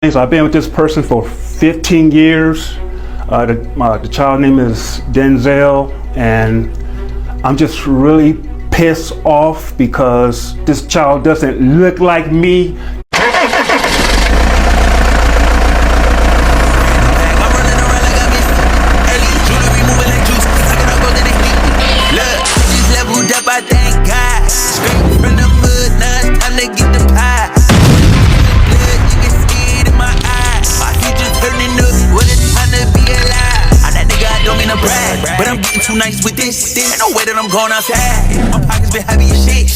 So I've been with this person for 15 years. The child name is Zelle, and I'm just really pissed off because this child doesn't look like me. But I'm getting too nice with this. Ain't no way that I'm going outside. My pockets been heavy as shit.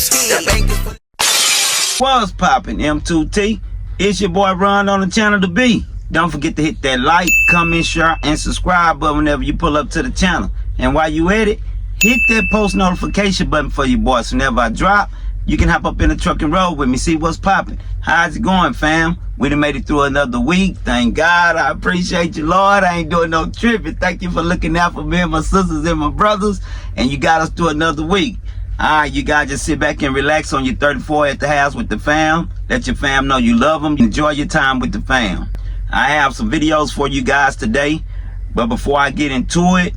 What's poppin', M2T? It's your boy Ron on the channel to be. Don't forget to hit that like, comment, share, and subscribe button whenever you pull up to the channel. And while you at it, hit that post notification button for you boys. Whenever I drop, you can hop up in the truck and roll with me. See what's poppin'. How's it going, fam? We done made it through another week. Thank God. I appreciate you, Lord. I ain't doing no tripping. Thank you for looking out for me and my sisters and my brothers. And you got us through another week. All right, you guys just sit back and relax on your 34 at the house with the fam. Let your fam know you love them. Enjoy your time with the fam. I have some videos for you guys today. But before I get into it,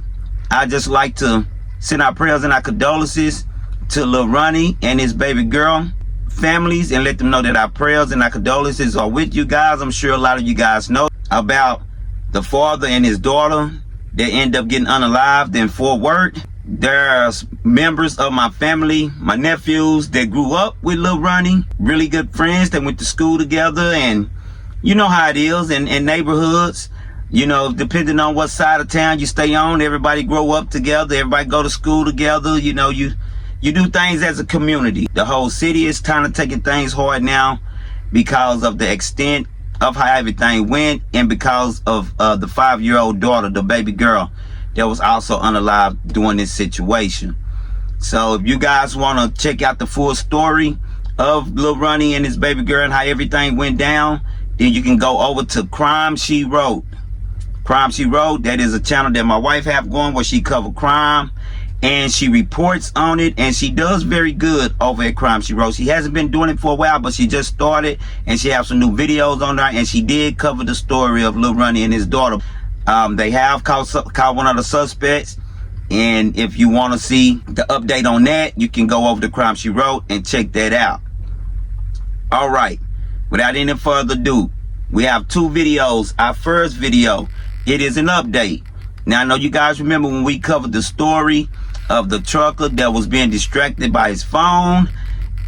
I just like to send our prayers and our condolences to Lil Ronnie and his baby girl families, and let them know that our prayers and our condolences are with you guys. I'm sure a lot of you guys know about the father and his daughter that end up getting unalived in Fort Worth. There's members of my family, my nephews that grew up with Lil Ronnie, really good friends that went to school together, and you know how it is in neighborhoods. You know, depending on what side of town you stay on, everybody grow up together, everybody go to school together. You know, you do things as a community. The whole city is kind of taking things hard now because of the extent of how everything went, and because of the 5-year-old daughter, the baby girl, that was also unalived during this situation. So if you guys want to check out the full story of Lil Ronnie and his baby girl and how everything went down, then you can go over to Crime She Wrote. Crime She Wrote, that is a channel that my wife have going where she cover crime and she reports on it, and she does very good over at Crime She Wrote. She hasn't been doing it for a while, but she just started, and she has some new videos on there, and she did cover the story of Lil Ronnie and his daughter. They have caught one of the suspects, and if you want to see the update on that, you can go over to Crime She Wrote and check that out. All right, without any further ado, we have two videos. Our first video, it is an update. Now, I know you guys remember when we covered the story of the trucker that was being distracted by his phone,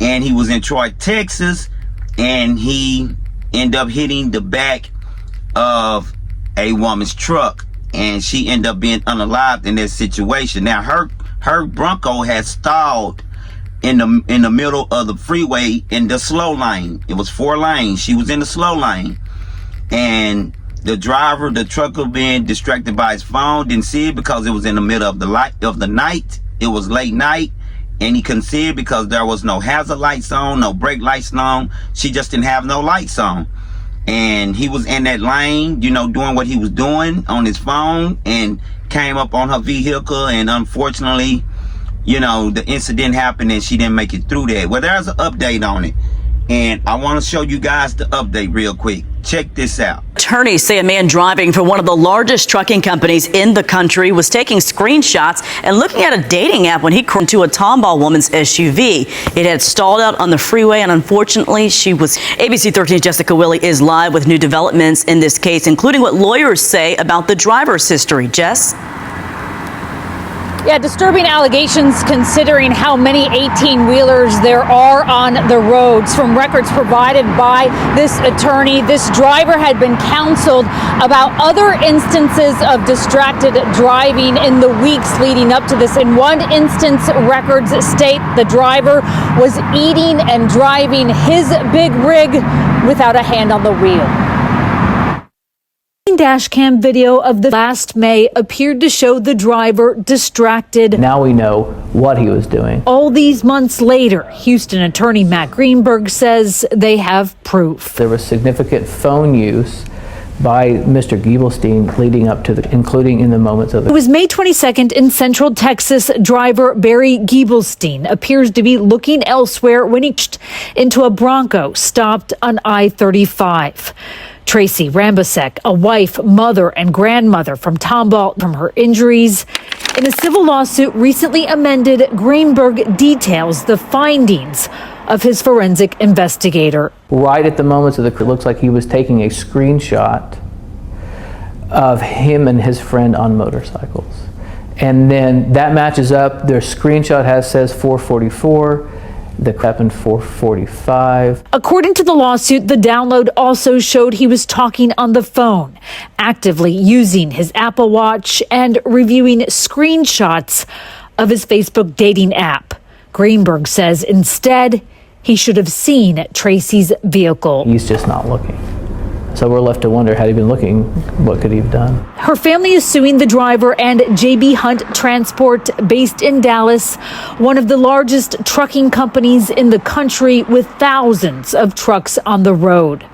and he was in Troy, Texas, and he ended up hitting the back of a woman's truck, and she ended up being unalived in that situation. Now, her Bronco had stalled in the middle of the freeway in the slow lane. It was 4 lanes. She was in the slow lane, and the driver, the trucker, being distracted by his phone, didn't see it because it was in the middle of the night. It was late night, and he couldn't see it because there was no hazard lights on, no brake lights on. She just didn't have no lights on, and he was in that lane, you know, doing what he was doing on his phone, and came up on her vehicle, and unfortunately, you know, the incident happened and she didn't make it through that. Well, there's an update on it, and I want to show you guys the update real quick. Check this out. Attorneys say a man driving for one of the largest trucking companies in the country was taking screenshots and looking at a dating app when he crashed into a Tomball woman's SUV. It had stalled out on the freeway, and unfortunately, she was. ABC 13's Jessica Willey is live with new developments in this case, including what lawyers say about the driver's history. Jess? Yeah, disturbing allegations considering how many 18-wheelers there are on the roads. From records provided by this attorney, this driver had been counseled about other instances of distracted driving in the weeks leading up to this. In one instance, records state the driver was eating and driving his big rig without a hand on the wheel. Dash cam video of the last May appeared to show the driver distracted. Now we know what he was doing. All these months later, Houston attorney Matt Greenberg says they have proof. There was significant phone use by Mr. Giebelstein leading up to including in the moments of the... It was May 22nd in Central Texas. Driver Barry Giebelstein appears to be looking elsewhere when he into a Bronco stopped on I-35. Tracy Rambasek, a wife, mother, and grandmother from Tomball from her injuries. In a civil lawsuit recently amended, Greenberg details the findings of his forensic investigator. Right at the moment of it looks like he was taking a screenshot of him and his friend on motorcycles. And then that matches up. Their screenshot says 444. The happened 445. According to the lawsuit, the download also showed he was talking on the phone, actively using his Apple Watch and reviewing screenshots of his Facebook dating app. Greenberg says instead, he should have seen Tracy's vehicle. He's just not looking. So we're left to wonder, had he been looking, what could he have done? Her family is suing the driver and JB Hunt Transport, based in Dallas, one of the largest trucking companies in the country with thousands of trucks on the road.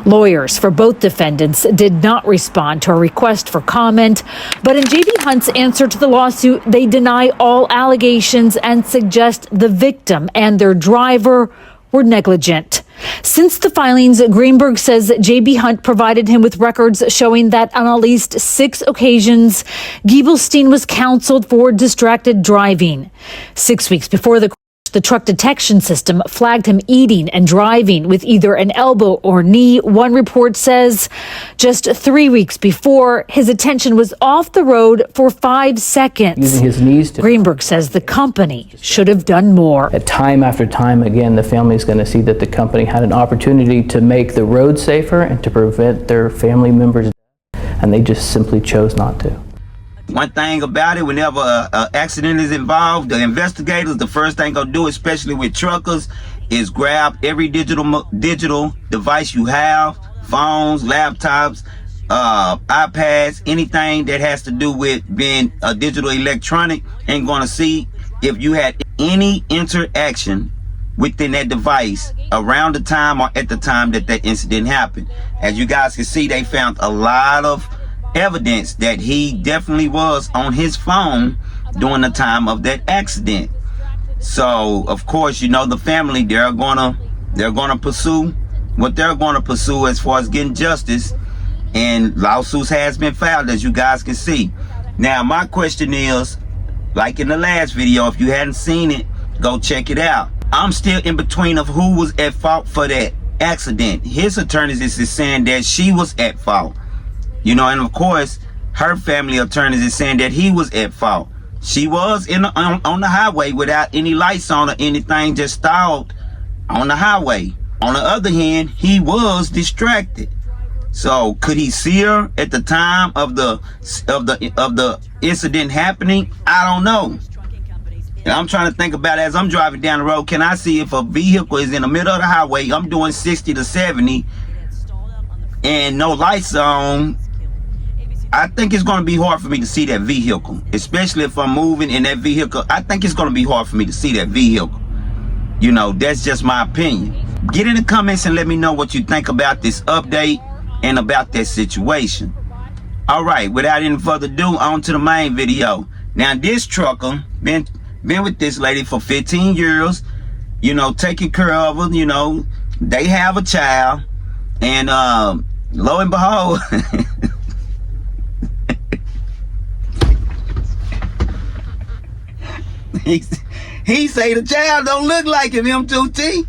Lawyers for both defendants did not respond to a request for comment, but in JB Hunt's answer to the lawsuit, they deny all allegations and suggest the victim and their driver were negligent. Since the filings, Greenberg says JB Hunt provided him with records showing that on at least 6 occasions, Giebelstein was counseled for distracted driving. 6 weeks before the truck detection system flagged him eating and driving with either an elbow or knee. One report says just 3 weeks before, his attention was off the road for 5 seconds. Using his knees to... Greenberg says the company should have done more. Time after time again, the family is going to see that the company had an opportunity to make the road safer and to prevent their family members' death, and they just simply chose not to. One thing about it, whenever an accident is involved, the investigators, the first thing they'll do, especially with truckers, is grab every digital device you have, phones, laptops, iPads, anything that has to do with being a digital electronic, and going to see if you had any interaction within that device around the time or at the time that that incident happened. As you guys can see, they found a lot of evidence that he definitely was on his phone during the time of that accident. So of course, you know, the family, they're gonna pursue what they're gonna pursue as far as getting justice, and lawsuits has been filed, as you guys can see. Now my question is, like in the last video, if you hadn't seen it, go check it out. I'm still in between of who was at fault for that accident. His attorneys is saying that she was at fault. You know, and of course, her family attorneys is saying that he was at fault. She was on the highway without any lights on or anything, just stalled on the highway. On the other hand, he was distracted. So could he see her at the time of the incident happening? I don't know. And I'm trying to think about it as I'm driving down the road. Can I see if a vehicle is in the middle of the highway? I'm doing 60 to 70 and no lights on. I think it's going to be hard for me to see that vehicle, especially if I'm moving in that vehicle. I think it's going to be hard for me to see that vehicle. You know, that's just my opinion. Get in the comments and let me know what you think about this update and about that situation. All right, without any further ado, on to the main video. Now, this trucker been with this lady for 15 years, you know, taking care of her. You know, they have a child, and lo and behold, he say the child don't look like him, M2T.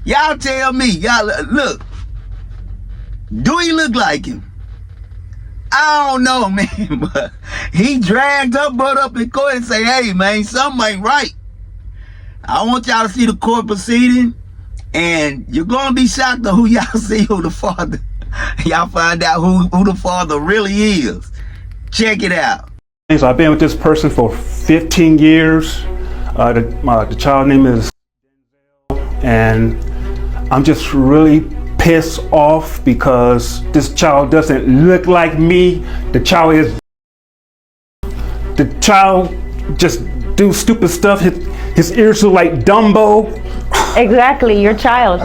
Y'all tell me, y'all look, do he look like him? I don't know, man, but he dragged her butt up in court and say, hey, man, something ain't right. I want y'all to see the court proceeding, and you're gonna be shocked at who y'all see who the father, y'all find out who the father really is. Check it out. So I've been with this person for 15 years. The child name is Zelle, and I'm just really pissed off because this child doesn't look like me. The child just do stupid stuff. His ears look like Dumbo. Exactly, your child.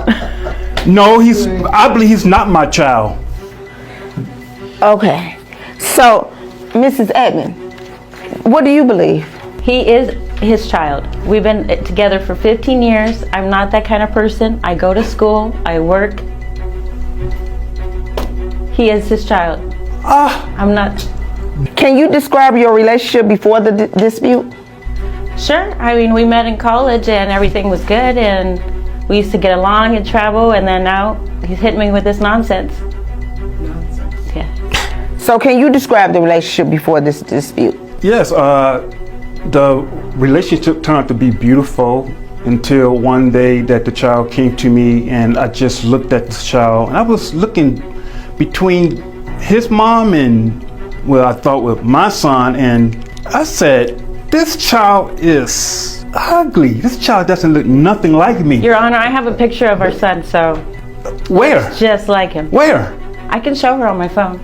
No, I believe he's not my child. Okay, so Mrs. Edmond, what do you believe? He is his child. We've been together for 15 years. I'm not that kind of person. I go to school, I work. He is his child. I'm not. Can you describe your relationship before the dispute? Sure. I mean, we met in college and everything was good and we used to get along and travel, and then now he's hitting me with this nonsense. Yeah. So can you describe the relationship before this dispute? Yes, the relationship turned out to be beautiful until one day that the child came to me, and I just looked at the child, and I was looking between his mom and, well, I thought with my son, and I said, this child is ugly. This child doesn't look nothing like me. Your Honor, I have a picture of our son, so. Where? Just like him. Where? I can show her on my phone.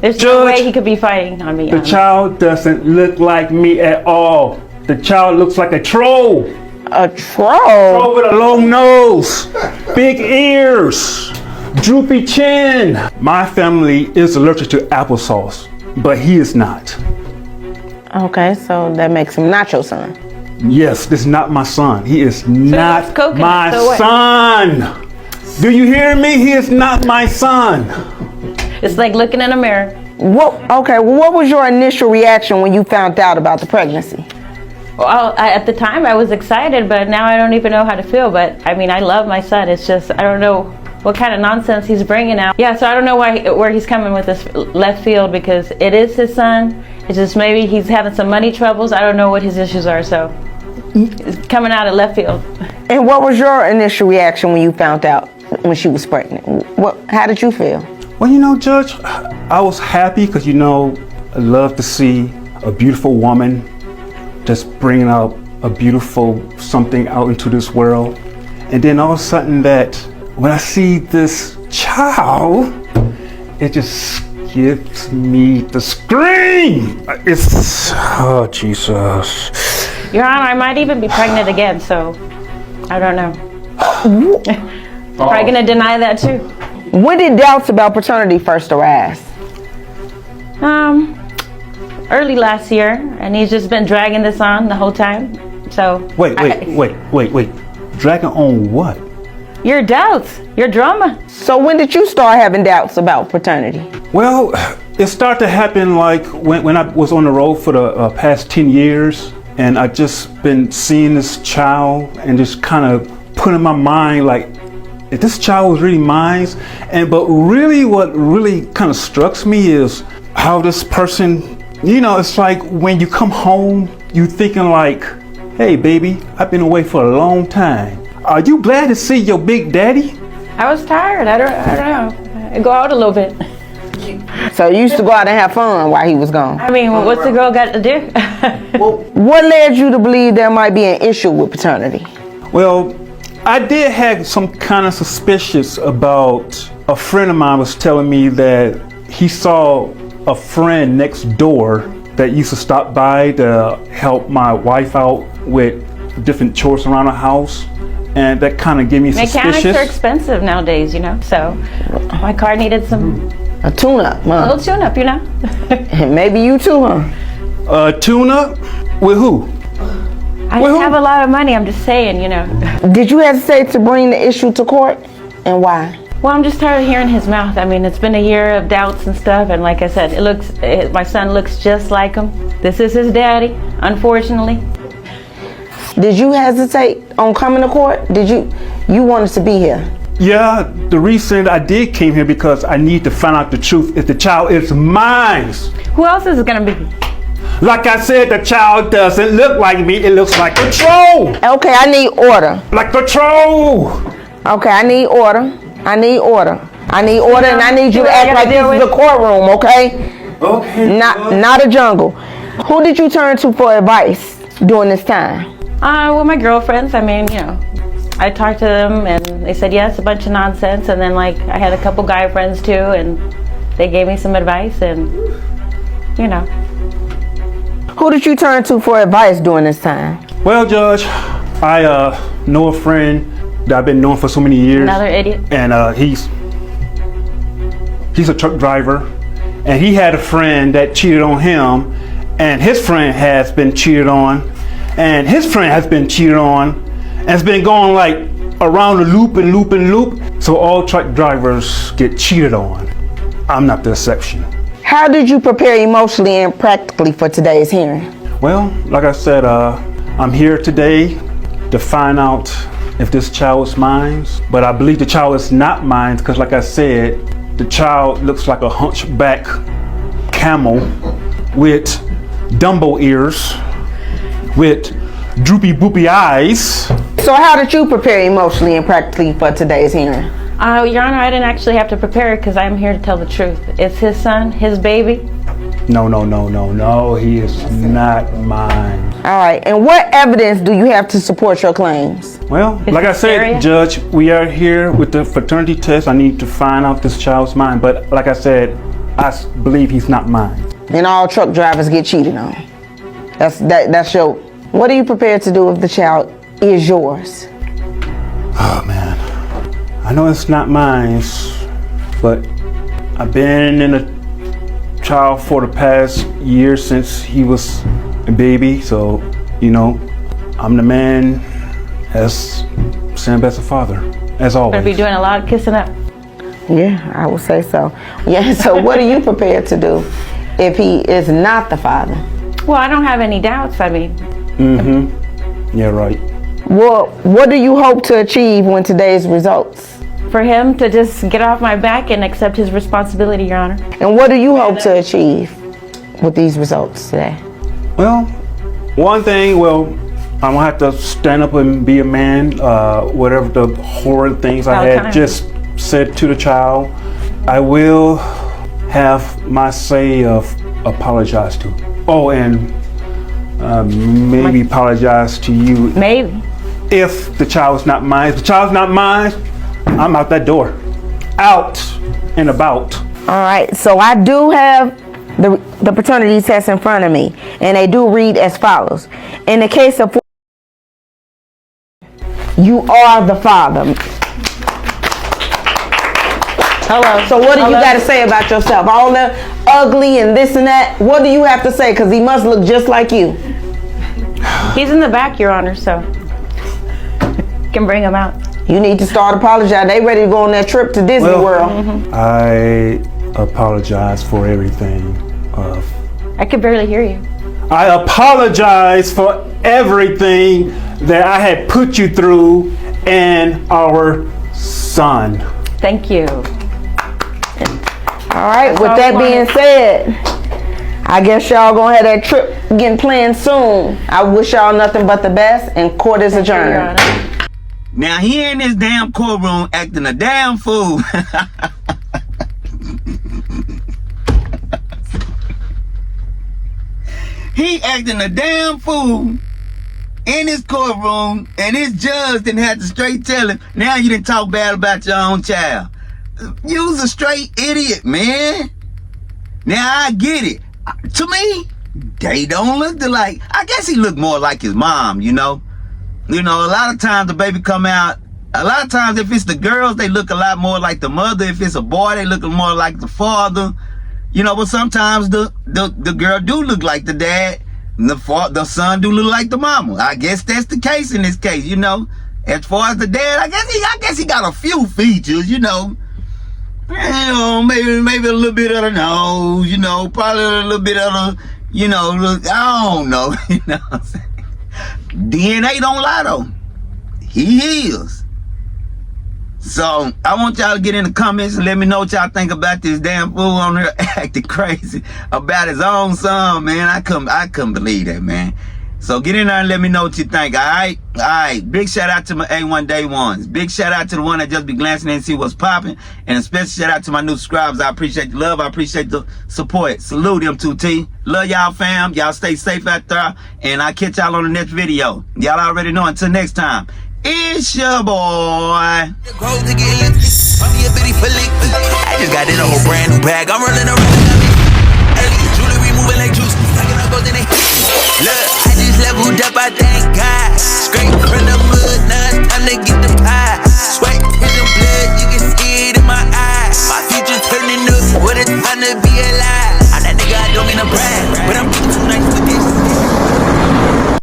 There's Judge, no way he could be fighting on me. The child doesn't look like me at all. The child looks like a troll. A troll? Troll with a long nose, big ears, droopy chin. My family is allergic to applesauce, but he is not. Okay, so that makes him not your son. Yes, this is not my son. He is not my son. Do you hear me? He is not my son. It's like looking in a mirror. What was your initial reaction when you found out about the pregnancy? Well, at the time I was excited, but now I don't even know how to feel. But I mean, I love my son. It's just, I don't know what kind of nonsense he's bringing out. Yeah, so I don't know where he's coming with this left field, because it is his son. It's just maybe he's having some money troubles. I don't know what his issues are, so it's coming out of left field. And what was your initial reaction when you found out when she was pregnant? How did you feel? Well, you know, Judge, I was happy because, you know, I love to see a beautiful woman just bringing out a beautiful something out into this world. And then all of a sudden that when I see this child, it just gives me the scream. It's, oh, Jesus. Your Honor, I might even be pregnant again, so I don't know. Probably gonna deny that too. When did doubts about paternity first arise? Early last year, and he's just been dragging this on the whole time. So Wait. Dragging on what? Your doubts, your drama. So when did you start having doubts about paternity? Well, it started to happen like when I was on the road for the past 10 years, and I just been seeing this child and just kind of put in my mind like, if this child was really mine. But really what really kind of struck me is how this person, you know, it's like when you come home, you thinking like, hey baby, I've been away for a long time. Are you glad to see your big daddy? I was tired. I don't know. I go out a little bit. So you used to go out and have fun while he was gone? I mean, what's the girl got to do? What led you to believe there might be an issue with paternity? Well, I did have some kind of suspicions about a friend of mine was telling me that he saw a friend next door that used to stop by to help my wife out with different chores around the house. And that kind of gave me suspicious. Mechanics are expensive nowadays, you know, so my car needed a tune-up, a little tune-up, you know. Maybe you too, huh? A tune-up? With who? I don't have a lot of money, I'm just saying, you know. Did you hesitate to bring the issue to court, and why? Well, I'm just tired of hearing his mouth. I mean, it's been a year of doubts and stuff, and like I said, my son looks just like him. This is his daddy, unfortunately. Did you hesitate on coming to court? You wanted to be here? Yeah, the reason I did came here because I need to find out the truth if the child is mine. Who else is it gonna be? Like I said, the child doesn't look like me. It looks like a troll. Okay, I need order. Like a troll. Okay, I need order. And I need you to act like this is a courtroom, okay? Okay. Not a jungle. Who did you turn to for advice during this time? Well, my girlfriends. I mean, you know, I talked to them and they said, yeah, it's a bunch of nonsense. And then like I had a couple guy friends too, and they gave me some advice, and you know. Who did you turn to for advice during this time? Well, Judge, I know a friend that I've been knowing for so many years. Another idiot. And he's a truck driver, and he had a friend that cheated on him, and his friend has been cheated on, and his friend has been cheated on, and it's been going like around the loop and loop and loop. So all truck drivers get cheated on. I'm not the exception. How did you prepare emotionally and practically for today's hearing? Well, like I said, I'm here today to find out if this child is mine, but I believe the child is not mine because, like I said, the child looks like a hunchback camel with Dumbo ears, with droopy boopy eyes. So how did you prepare emotionally and practically for today's hearing? Your Honor, I didn't actually have to prepare because I'm here to tell the truth. It's his son, his baby. No, he is not mine. All right, and what evidence do you have to support your claims? Well, like I said, Judge, we are here with the paternity test. I need to find out this child's mine, but like I said, I believe he's not mine. And all truck drivers get cheated on. That's your. What are you prepared to do if the child is yours? Oh man, I know it's not mine, but I've been in a child for the past year since he was a baby, so you know, I'm the man as same as a father, as always. Better be doing a lot of kissing up. Yeah, I would say so. Yeah, so what are you prepared to do if he is not the father? Well, I don't have any doubts. I mean. Yeah, right. Well, what do you hope to achieve when today's results? For him to just get off my back and accept his responsibility, Your Honor. And what do you hope to achieve with these results today? Well, one thing, I'm gonna have to stand up and be a man. Whatever the horrid things I had just said to the child, I will have my say of apologize to. Oh, and maybe apologize to you. Maybe. If the child's not mine. If the child's not mine, I'm out that door. Out and about. All right, so I do have the paternity test in front of me, and they do read as follows. In the case of you are the father. Hello. So what do you got to say about yourself? All the ugly and this and that. What do you have to say? Because he must look just like you. He's in the back, Your Honor, so can bring him out. You need to start apologizing. They ready to go on that trip to Disney World. I apologize for everything. I could barely hear you. I apologize for everything that I had put you through and our son. Thank you. All right, with that being said, I guess y'all gonna have that trip getting planned soon. I wish y'all nothing but the best, and court is adjourned. Now he in this damn courtroom acting a damn fool. He acting a damn fool in his courtroom, and his judge didn't have to straight tell him, now you didn't talk bad about your own child. You's a straight idiot, man. Now I get it. To me, they don't look alike. I guess he looked more like his mom, you know. You know, a lot of times the baby come out, a lot of times if it's the girls, they look a lot more like the mother. If it's a boy, they look more like the father. You know, but sometimes the girl do look like the dad, and the son do look like the mama. I guess that's the case in this case, you know. As far as the dad, I guess he got a few features, you know. You know, maybe a little bit of the nose, you know, probably a little bit of the, you know, I don't know, you know what I'm saying? DNA don't lie though. He is. So I want y'all to get in the comments and let me know what y'all think about this damn fool on there acting crazy about his own son, man. I couldn't believe that, man. So get in there and let me know what you think, all right? All right, big shout out to my A1 Day Ones. Big shout out to the one that just be glancing in and see what's popping. And a special shout out to my new subscribers. I appreciate the love. I appreciate the support. Salute M2T. Love y'all, fam. Y'all stay safe out there. And I'll catch y'all on the next video. Y'all already know. Until next time, it's your boy. I just got in a whole brand new bag. I'm running around. Jewelry moving like juice. Look, I just leveled up, I thank God. Straight